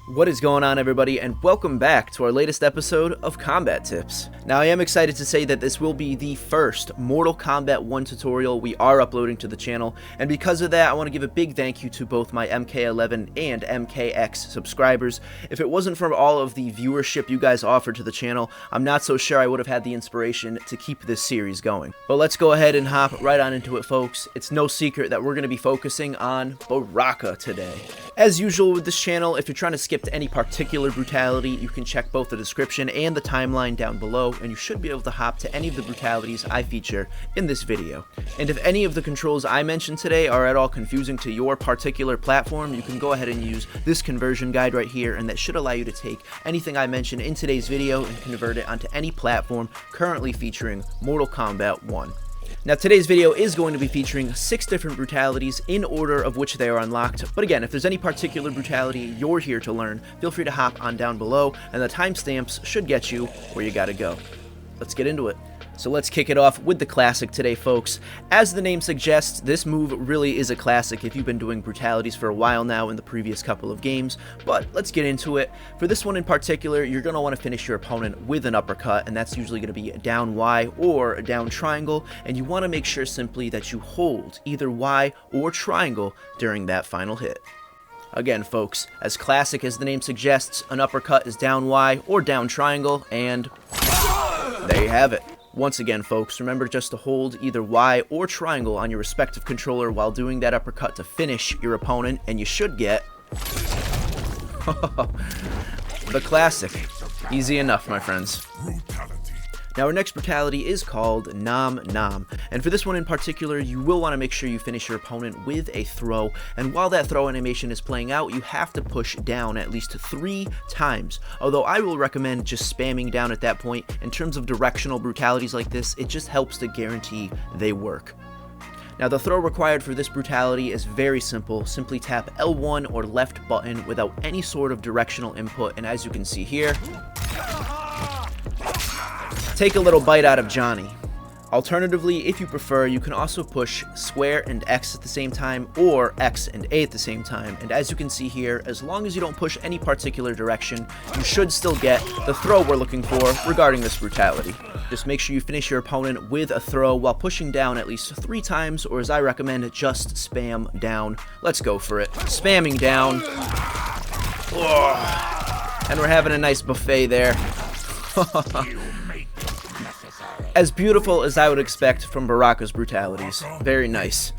What is going on, everybody, and welcome back to our latest episode of Combat Tips. Now, I am excited to say that this will be the first Mortal Kombat 1 tutorial we are uploading to the channel, and because of that, I want to give a big thank you to both my MK11 and MKX subscribers. If it wasn't for all of the viewership you guys offered to the channel, I'm not so sure I would have had the inspiration to keep this series going. But let's go ahead and hop right on into it, folks. It's no secret that we're going to be focusing on Baraka today. As usual with this channel, if you're trying to skip to any particular brutality, you can check both the description and the timeline down below, and you should be able to hop to any of the brutalities I feature in this video. And if any of the controls I mentioned today are at all confusing to your particular platform, you can go ahead and use this conversion guide right here, and that should allow you to take anything I mentioned in today's video and convert it onto any platform currently featuring Mortal Kombat 1. Now, today's video is going to be featuring 6 different brutalities in order of which they are unlocked, but again, if there's any particular brutality you're here to learn, feel free to hop on down below, and the timestamps should get you where you gotta go. Let's get into it. So let's kick it off with the Classic today, folks. As the name suggests, this move really is a classic if you've been doing brutalities for a while now in the previous couple of games, but let's get into it. For this one in particular, you're going to want to finish your opponent with an uppercut, and that's usually going to be a down Y or a down triangle, and you want to make sure simply that you hold either Y or triangle during that final hit. Again, folks, as classic as the name suggests, an uppercut is down Y or down triangle, and there you have it. Once again, folks, remember just to hold either Y or triangle on your respective controller while doing that uppercut to finish your opponent, and you should get the Classic. Easy enough, my friends. Now, our next brutality is called Nom Nom, and for this one in particular, you will want to make sure you finish your opponent with a throw, and while that throw animation is playing out, you have to push down at least 3 times, although I will recommend just spamming down at that point. In terms of directional brutalities like this, it just helps to guarantee they work. Now, the throw required for this brutality is very simple. Simply tap L1 or left button without any sort of directional input, and as you can see here, take a little bite out of Johnny. Alternatively, if you prefer, you can also push square and X at the same time, or X and A at the same time, and as you can see here, as long as you don't push any particular direction, you should still get the throw we're looking for regarding this brutality. Just make sure you finish your opponent with a throw while pushing down at least 3 times, or as I recommend, just spam down. Let's go for it. Spamming down. Oh. And we're having a nice buffet there. As beautiful as I would expect from Baraka's brutalities. Very nice.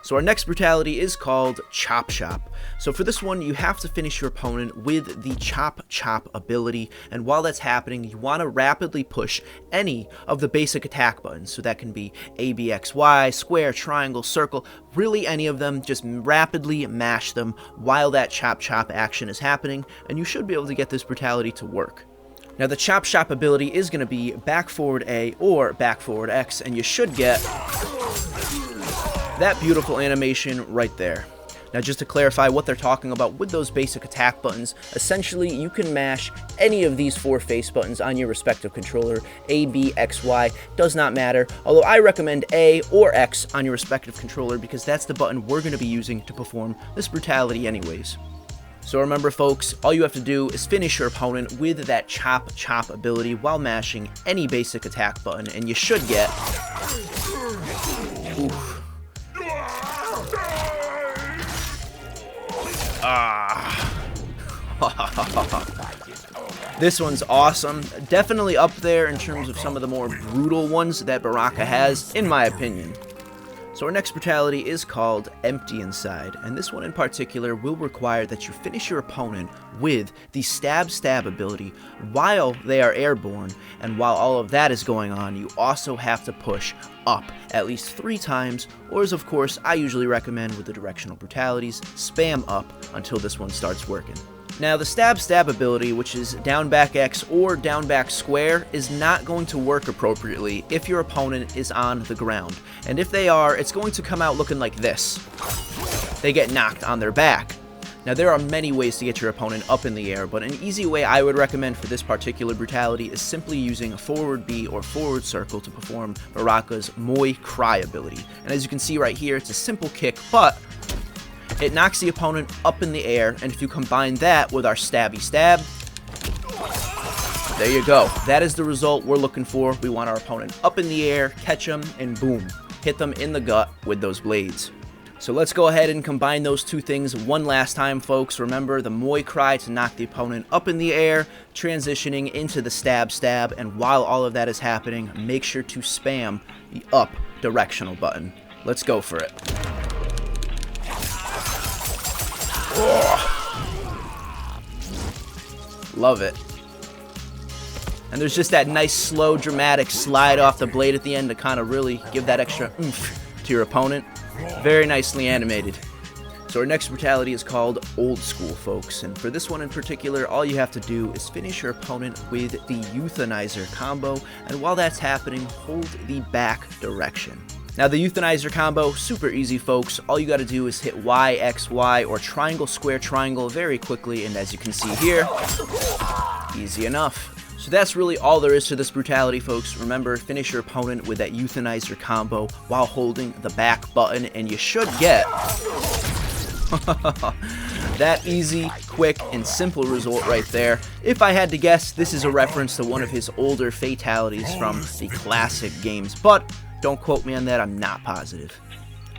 So our next brutality is called Chop Chop. So for this one, you have to finish your opponent with the Chop Chop ability, and while that's happening, you want to rapidly push any of the basic attack buttons. So that can be A, B, X, Y, square, triangle, circle, really any of them. Just rapidly mash them while that Chop Chop action is happening, and you should be able to get this brutality to work. Now, the Chop Chop ability is going to be back forward A or back forward X, and you should get that beautiful animation right there. Now, just to clarify what they're talking about with those basic attack buttons, essentially you can mash any of these 4 face buttons on your respective controller. A, B, X, Y, does not matter, although I recommend A or X on your respective controller because that's the button we're going to be using to perform this brutality anyways. So remember, folks, all you have to do is finish your opponent with that Chop Chop ability while mashing any basic attack button, and you should get This one's awesome. Definitely up there in terms of some of the more brutal ones that Baraka has, in my opinion. So our next brutality is called Empty Inside, and this one in particular will require that you finish your opponent with the Stab Stab ability while they are airborne, and while all of that is going on, you also have to push up at least 3 times, or as of course I usually recommend with the directional brutalities, spam up until this one starts working. Now, the Stab Stab ability, which is down back X or down back square, is not going to work appropriately if your opponent is on the ground. And if they are, it's going to come out looking like this. They get knocked on their back. Now, there are many ways to get your opponent up in the air, but an easy way I would recommend for this particular brutality is simply using a forward B or forward circle to perform Baraka's Moi Cry ability. And as you can see right here, it's a simple kick, but It knocks the opponent up in the air, and if you combine that with our stabby stab, there you go. That is the result we're looking for. We want our opponent up in the air, catch them, and boom, hit them in the gut with those blades. So let's go ahead and combine those two things one last time, folks. Remember the Moi cry to knock the opponent up in the air, transitioning into the stab, and while all of that is happening, make sure to spam the up directional button. Let's go for it. Oh. Love it. And there's just that nice, slow, dramatic slide off the blade at the end to kind of really give that extra oomph to your opponent. Very nicely animated. So our next brutality is called Old School, folks. And for this one in particular, all you have to do is finish your opponent with the Euthanizer combo. And while that's happening, hold the back direction. Now the Euthanizer combo, super easy, folks. All you got to do is hit Y, X, Y, or triangle, square, triangle very quickly. And as you can see here, easy enough. So that's really all there is to this brutality, folks. Remember, finish your opponent with that Euthanizer combo while holding the back button, and you should get that easy, quick, and simple result right there. If I had to guess, this is a reference to one of his older fatalities from the Classic games, but don't quote me on that, I'm not positive.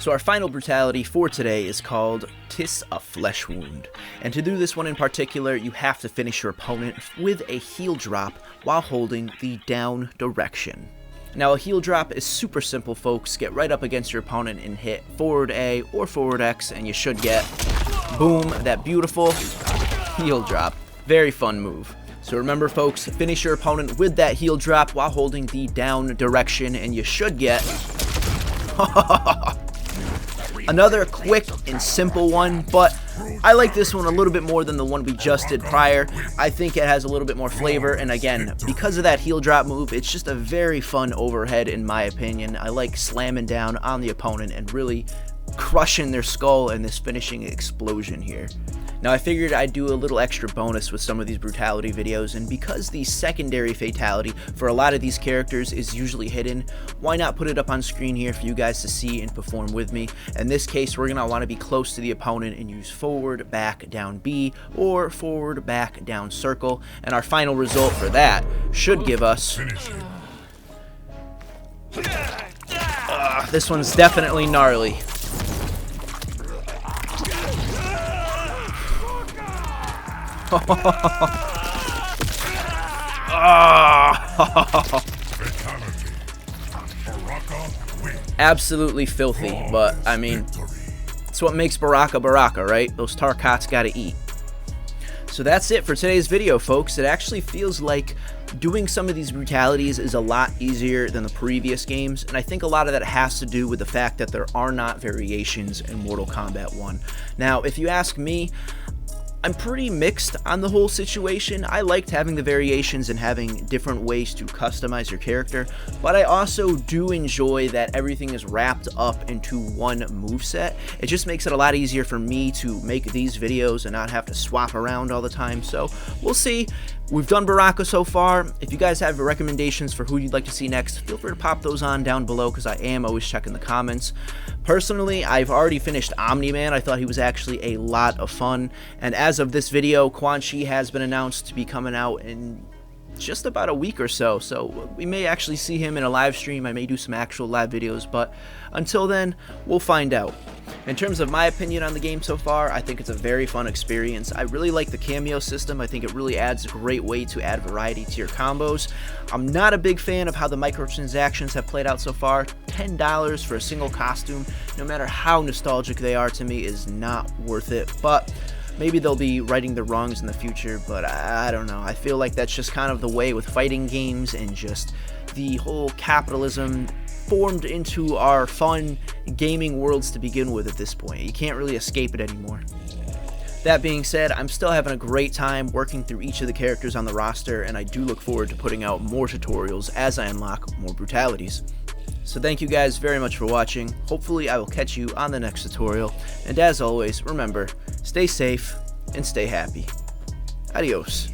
So our final brutality for today is called "'Tis a Flesh Wound." And to do this one in particular, you have to finish your opponent with a heel drop while holding the down direction. Now a heel drop is super simple, folks. Get right up against your opponent and hit forward A or forward X, and you should get, boom, that beautiful heel drop. Very fun move. So remember, folks, finish your opponent with that heel drop while holding the down direction, and you should get another quick and simple one, but I like this one a little bit more than the one we just did prior. I think it has a little bit more flavor, and again, because of that heel drop move, it's just a very fun overhead in my opinion. I like slamming down on the opponent and really crushing their skull in this finishing explosion here. Now I figured I'd do a little extra bonus with some of these brutality videos, and because the secondary fatality for a lot of these characters is usually hidden, why not put it up on screen here for you guys to see and perform with me. In this case, we're going to want to be close to the opponent and use forward, back, down B, or forward, back, down circle, and our final result for that should give us... this one's definitely gnarly. Absolutely filthy, but I mean, it's what makes Baraka Baraka, right? Those Tarkats gotta eat. So that's it for today's video, folks. It actually feels like doing some of these brutalities is a lot easier than the previous games, and I think a lot of that has to do with the fact that there are not variations in Mortal Kombat 1. Now, if you ask me, I'm pretty mixed on the whole situation. I liked having the variations and having different ways to customize your character, but I also do enjoy that everything is wrapped up into one moveset. It just makes it a lot easier for me to make these videos and not have to swap around all the time, so we'll see. We've done Baraka so far. If you guys have recommendations for who you'd like to see next, feel free to pop those on down below, because I am always checking the comments. Personally, I've already finished Omni-Man. I thought he was actually a lot of fun, and as of this video, Quan Chi has been announced to be coming out in just about a week or so, we may actually see him in a live stream. I may do some actual live videos, but until then, we'll find out. In terms of my opinion on the game so far, I think it's a very fun experience. I really like the cameo system. I think it really adds a great way to add variety to your combos. I'm not a big fan of how the microtransactions have played out so far. $10 for a single costume, no matter how nostalgic they are to me, is not worth it, but maybe they'll be righting the wrongs in the future, but I don't know. I feel like that's just kind of the way with fighting games and just the whole capitalism formed into our fun gaming worlds to begin with at this point. You can't really escape it anymore. That being said, I'm still having a great time working through each of the characters on the roster, and I do look forward to putting out more tutorials as I unlock more brutalities. So thank you guys very much for watching. Hopefully I will catch you on the next tutorial, and as always, remember, stay safe and stay happy. Adios.